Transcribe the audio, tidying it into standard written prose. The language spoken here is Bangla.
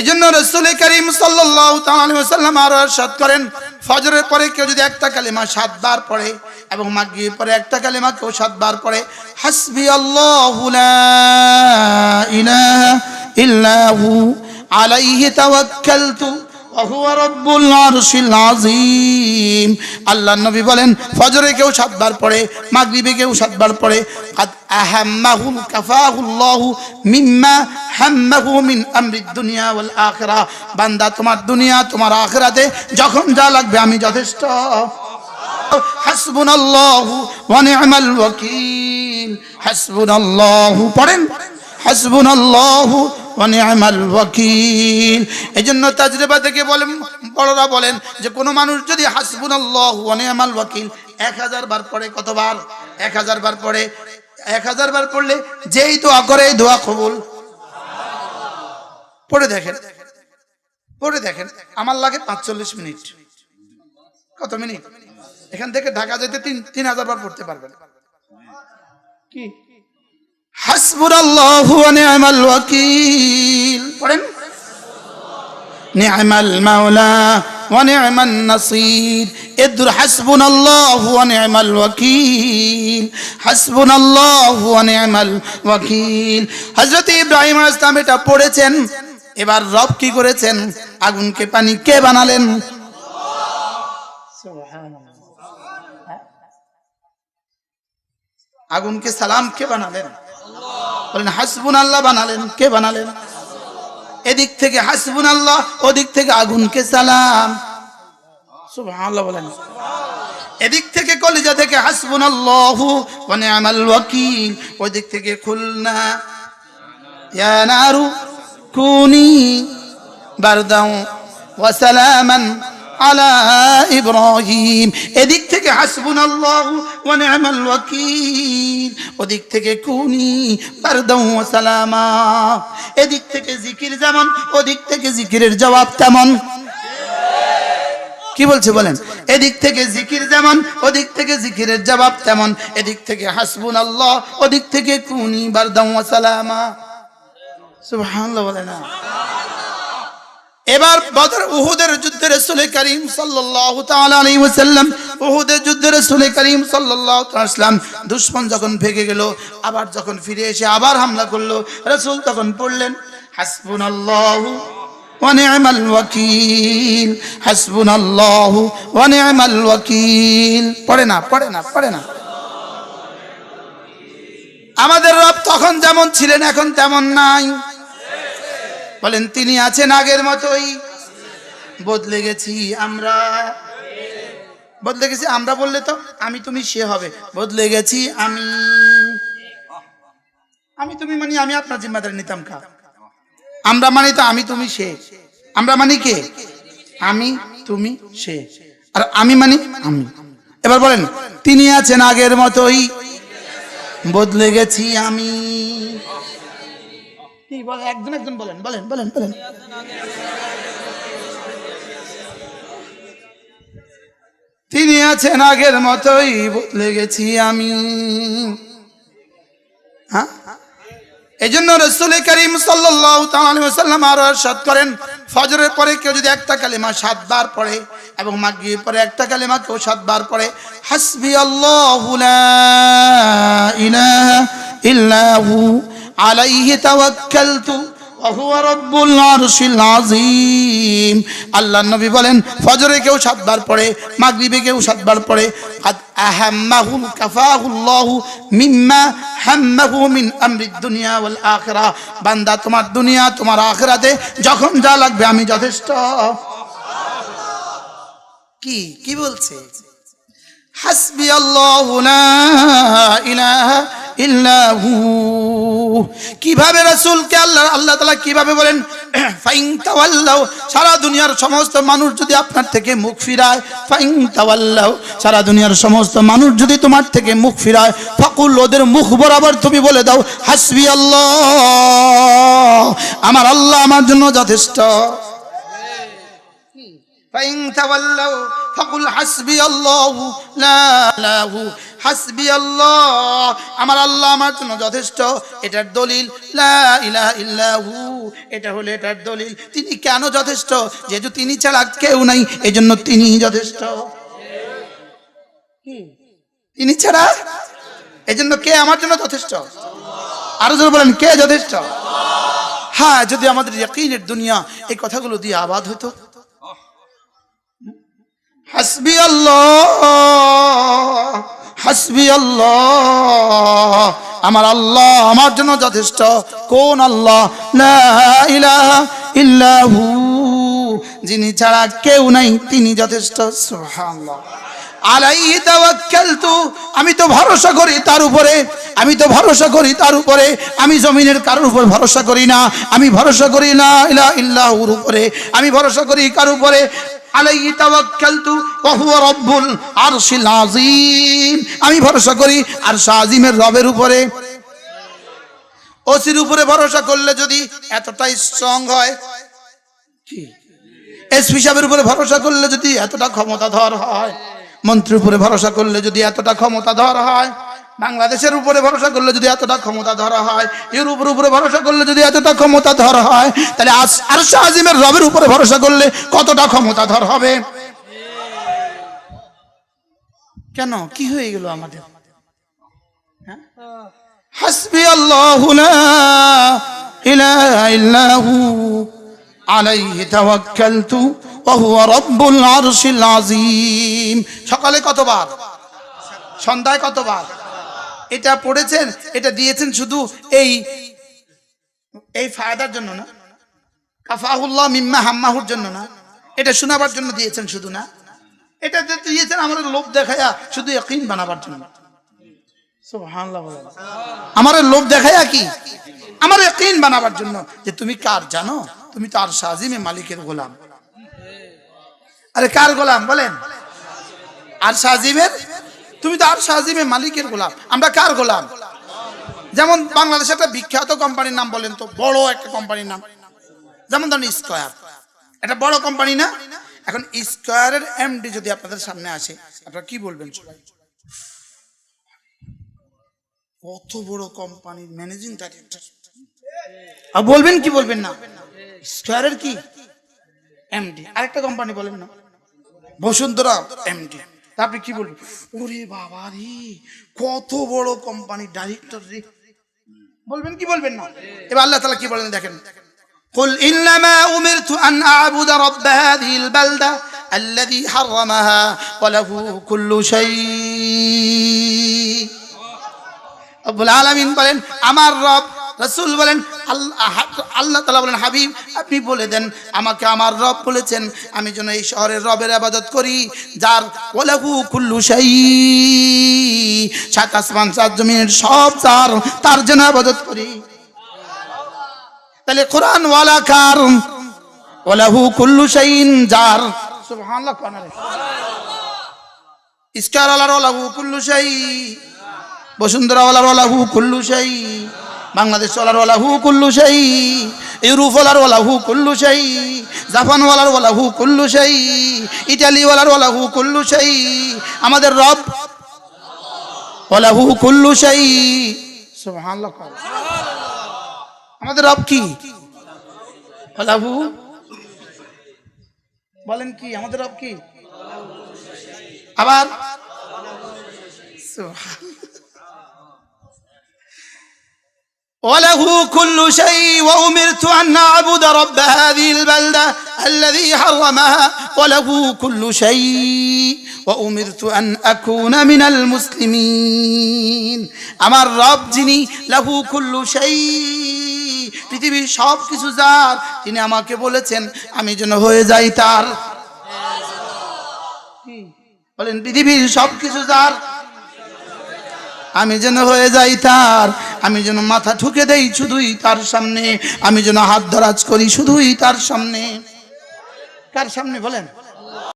এজন্য রাসূল করিম সাল্লাল্লাহু তাআলা আলাইহি ওয়াসাল্লাম আরো ইরশাদ করেন, ফজরের পরে কেউ যদি একটা কালিমা 7 বার পড়ে এবং মাগরিবের পরে একটা কালিমা কেউ 7 বার পড়ে, হাসবি আল্লাহু লা ইলাহা ইল্লা হু আলাইহি তাওয়াক্কালতু ওয়া হুয়া রাব্বুল আরশিল আযীম। আল্লাহর নবী বলেন, ফজরে কেউ 7 বার পড়ে, মাগরিবে কেউ 7 বার পড়ে, কাদ আহাম্মাহু কাফাহুল্লাহু মিম্মা হাম্মাহু মিন আমরিদ দুনিয়া ওয়াল আখিরাহ। বান্দা, তোমার দুনিয়া তোমার আখিরাতে যখন যা লাগবে আমি যথেষ্ট। হাসবুনাল্লাহু ওয়া নি'মাল ওয়াকিল। হাসবুনাল্লাহু পড়েন, হাসবুনাল্লাহু ওয়া নি'মাল ওয়াকিল। এজন্য তাজরিবা থেকে বলেন, বড়রা বলেন যে কোন মানুষ যদি হাসবুনাল্লাহু ওয়া নি'মাল ওয়াকিল 1000 বার পড়ে, কতবার? 1000 বার পড়ে। 1000 বার পড়লে যেই দোয়া করে এই দোয়া কবুল। পড়ে দেখেন, পড়ে দেখেন, আমার লাগে 45 মিনিট। কত মিনিট? এখান থেকে ঢাকা যেতে 3000 বার পড়তে পারবেন। কি হাসবুনাল্লাহু ওয়া নি'মাল ওয়াকিল পড়েন, নি'মাল মাওলা ওয়া নি'মান নাসির। এদুর হাসবুনাল্লাহু ওয়া নি'মাল ওয়াকিল, হাসবুনাল্লাহু ওয়া নি'মাল ওয়াকিল। হযরত ইব্রাহিম আলাইহিস সালাম এটা পড়েছেন। এবার রব কি করেছেন? আগুনকে পানি কে বানালেন? সুবহানাল্লাহ। আগুনকে সালাম কে বানালেন? বলেন হাসবুনাল্লাহ বানালেন। কে বানালেন? এদিক থেকে হাসবুনাল্লাহ, ওদিক থেকে আগুনকে সালাম। সুবহানাল্লাহ বলেন। এদিক থেকে কলিজা থেকে হাসবুনাল্লাহু ওয়া নি'মাল ওয়াকিল, ওদিক থেকে খুলনা ইয়া নারু কুনি বারদাও ওয়া সালামান আলা ইব্রাহিম। এদিক থেকে হাসবুনাল্লাহু ওয়া নি'মাল ওয়াকিল, ওদিক থেকে কুনি বারদাও ওয়া সালামা। এদিক থেকে জিকির যেমন, ওদিক থেকে জিকিরের জবাব তেমন। কি বলছে বলেন? এদিক থেকে জিকির যেমন, ওদিক থেকে জিকিরের জবাব তেমন। এদিক থেকে হাসবুনাল্লাহ, ওদিক থেকে কুনি বারদাও ওয়া সালামা। সুবহানাল্লাহ বলে না। এবার বদর উহুদের যুদ্ধে রাসূল করিম সাল্লাল্লাহু তাআলা আলাইহি ওয়াসাল্লাম, উহুদের যুদ্ধে রাসূল করিম সাল্লাল্লাহু তাআলা আলাইহি ওয়াসাল্লাম দুশমন যখন ভেগে গেল, আবার যখন ফিরে এসে আবার হামলা করলো, রাসূল তখন পড়লেন হাসবুনাল্লাহু ওয়া নি'মাল ওয়াকিল, হাসবুনাল্লাহু ওয়া নি'মাল ওয়াকিল। পড়ে না, পড়ে না, পড়ে না। আমাদের রব তখন যেমন ছিলেন এখন তেমন নাই। বলেন তিনি আছেন আগের মতোই। বদলে গেছি আমরা। বদলে গেছি আমরা বললে তো আমি তুমি সে হবে। বদলে গেছি আমি। আমি তুমি মানে আমি আপনার জিম্মাদারি নিতাম কা। আমরা মানে তো আমি তুমি সে। আমরা মানে কে? আমি তুমি সে। আর আমি মানে আমি। এবার বলেন তিনি আছেন আগের মতোই, বদলে গেছি আমি। কি বলে? একজন একজন বলেন, বলেন, বলেন, বলেন। তিনি আছেন আগের মতোই, বদলে গেছি আমি। হ্যাঁ, এজন্য রাসূল করিম সাল্লাল্লাহু তাআলা আলাইহি ওয়াসাল্লাম আরো ইরশাদ করেন, ফজরের পরে কেউ যদি একটা কালিমা 7 বার পড়ে এবং মাগরিবের পরে একটা কালিমা কেউ 7 বার পড়ে, হাসবি আল্লাহু লা ইলাহা ইল্লা হু আলাইহি তাওয়াক্কালতু ওয়া হুয়া রাব্বুল আরশিল আযীম। আল্লাহর নবী বলেন, ফজরে কেউ 7 বার পড়ে, মাগরিবে কেউ 7 বার পড়ে, কাদ আহাম্মাহু কাফাহুল্লাহু মিম্মা হাম্মাহু মিন আমরিদ দুনিয়া ওয়াল আখিরাহ। বান্দা, তোমার দুনিয়া তোমার আখিরাতে যখন যা লাগবে আমি যথেষ্ট। কি কি বলছে? হাসবি আল্লাহু লা ইলাহা ইল্লা হু। কিভাবে রাসূলকে আল্লাহ তাআলা কিভাবে বলেন ফাইন তাওয়াল্লাউ, সারা দুনিয়ার সমস্ত মানুষ যদি আপনার থেকে মুখ ফিরায়, ফাইন তাওয়াল্লাউ, সারা দুনিয়ার সমস্ত মানুষ যদি তোমার থেকে মুখ ফিরায়, ফাকুল, ওদের মুখ বরাবর তুমি বলে দাও হাসবি আল্লাহ, আমার আল্লাহ আমার জন্য যথেষ্ট। ফাইন তাওয়াল্লাউ ফাকুল হাসবিয়াল্লাহু লা ইলাহা হাসবিয়াল্লাহ, আমার আল্লাহ আমার জন্য যথেষ্ট, এটার দলিল লা ইলাহা ইল্লাহু, এটা হলো এটার দলিল। তিনি কেন যথেষ্ট? যেহেতু তিনি ছাড়া কেউ নাই, এজন্য তিনি যথেষ্ট। তিনি ছাড়া, এজন্য কে আমার জন্য যথেষ্ট? আরো জোরে বলেন, কে যথেষ্ট? হ্যাঁ, যদি আমাদের ইয়াকিনের দুনিয়া এই কথাগুলো দিয়ে আবাদ হতো। হাসবি আল্লাহ, হাসবি আল্লাহ, আমার আল্লাহ আমার জন্য যথেষ্ট। কোন আল্লাহ? লা ইলাহা ইল্লাহু, যিনি ছাড়া কেউ নাই, তিনি যথেষ্ট। সুবহানাল্লাহ। আলাইহি তাওয়াক্কালতু, আমি তো ভরসা করি তার উপরে, আমি তো ভরসা করি তার উপরে, আমি জমিনের কারোর উপর ভরসা করি না, আমি ভরসা করি লা ইলাহা ইল্লাহুর উপরে, আমি ভরসা করি কার উপরে? আলাইহি তাওয়াক্কালতু ওয়া হুয়া রাব্বুল আরশিল আযীম, আমি ভরসা করি আরশ আযীমের রবের উপরে। ওসির উপরে ভরসা করলে যদি এতটা স্ট্রং হয়, কি এসপি সাহেবের উপরে ভরসা করলে যদি এতটা ক্ষমতাধর হয়, মন্ত্রীর উপরে ভরসা করলে যদি এতটা ক্ষমতাধর হয়, বাংলাদেশের উপরে ভরসা করলে যদি এতটা ক্ষমতা ধরা হয়, ইউরোপের উপরে ভরসা করলে যদি এতটা ক্ষমতা ধরা হয়, তাহলে আরশ আযীমের রবের উপরে ভরসা করলে কতটা ক্ষমতা ধর হবে? কেন, কি হয়ে গেল আমাদের? হাসবি আল্লাহু লা ইলাহা ইল্লাহু আলাইহি তাওয়াক্কালতু ওয়া হুয়া রাব্বুল আরশিল আযীম। সকালে কতবার? সন্ধ্যায় কতবার? এটা পড়েছেন, এটা দিয়েছেন শুধু এই ফায়দার জন্য না, কাফাহুল্লাহ মিম্মা হাম্মাহুর জন্য না, এটা শোনাবার জন্য দিয়েছেন শুধু না, এটা দিয়েছেন আমাদের লোভ দেখায়া শুধু ইয়াকিন বানাবার জন্য। সুবহানাল্লাহ। আমার লোভ দেখায়া কি? আমার ইয়াকিন বানাবার জন্য, যে তুমি কার জানো? তুমি তো আরশ আযীমে মালিকের গোলাম। আরে কার গোলাম বলেন? আরশ আযীমের। তুমি তো আরশ আযীমে মালিকের গোলাম। আমরা কার গোলাম? যেমন বাংলাদেশে একটা বিখ্যাত কোম্পানির নাম বলেন তো, বড় একটা কোম্পানির নাম, যেমন ধরেন স্কয়ার, এটা বড় কোম্পানি না? এখন স্কয়ারের এমডি যদি আপনাদের সামনে আসে, আপনারা কি বলবেন? সবাই কত বড় কোম্পানির ম্যানেজিং ডাইরেক্টর, আর বলবেন কি বলবেন না? স্কয়ারের কি এমডি। আরেকটা কোম্পানি বলেন না, বসুন্ধরা এমডি, আপনি কি বলবেন? ওরে বাবা রে, কত বড় কোম্পানির ডাইরেক্টর রে, বলবেন কি বলবেন না? এবার আল্লাহ তাআলা কি বলেন দেখেন, কুল ইন্নামা উমিরতু আন আ'বুদা রাব্ব হাযিহিল বালদা আল্লাযী হাররামাহা ওয়া লাহু কুল্লু শাই। রব্বুল আলামিন বলেন আমার রব, রাসূল বলেন আল্লাহ তাআলা বলেন হাবিব আপনি বলে দেন আমাকে আমার রব বলেছেন আমি যেন এই শহরের রবের ইবাদত করি, যার ওয়ালাহু কুল্লু শাই, সাত আসমান সাত জমিনের সব তার যেন ইবাদত করি। তাহলে কোরআন ওয়ালা কার? ওয়ালাহু কুল্লু শাইইন, যার। সুবহানাল্লাহ। ইসকার আলার ওয়ালাহু কুল্লু শাই, বসুন্ধরা ওয়ালার ওয়ালাহু কুল্লু শাই, বাংলাদেশ ওয়ালার ওয়ালাহু কুল্লু শাই, ইউরোপ ওয়ালার ওয়ালাহু কুল্লু শাই, জাপান ওয়ালার ওয়ালাহু কুল্লু শাই, ইতালি ওয়ালার ওয়ালাহু কুল্লু শাই। আমাদের রব ওয়ালাহু কুল্লু শাই। সুবহানাল্লাহ। আমাদের রব কি? ওয়ালাহু, বলেন কি আমাদের রব কি? আবার وله كل شيء وأمرت أن أعبد رب هذه البلدة الذي حرمها وله كل شيء وأمرت أن أكون من المسلمين। আমার রব যিনি লাহু কুল্লু শাই, পৃথিবীর সব কিছু যার, তিনি আমাকে বলেছেন আমি যেন হয়ে যাই তার। বলেন পৃথিবীর সব কিছু যার, আমি যেন হয়ে যাই তার, আমি যেন মাথা ঠুকে দেই শুধুই তার সামনে, আমি যেন হাত ধরাজ করি শুধুই তার সামনে। কার সামনে বলেন?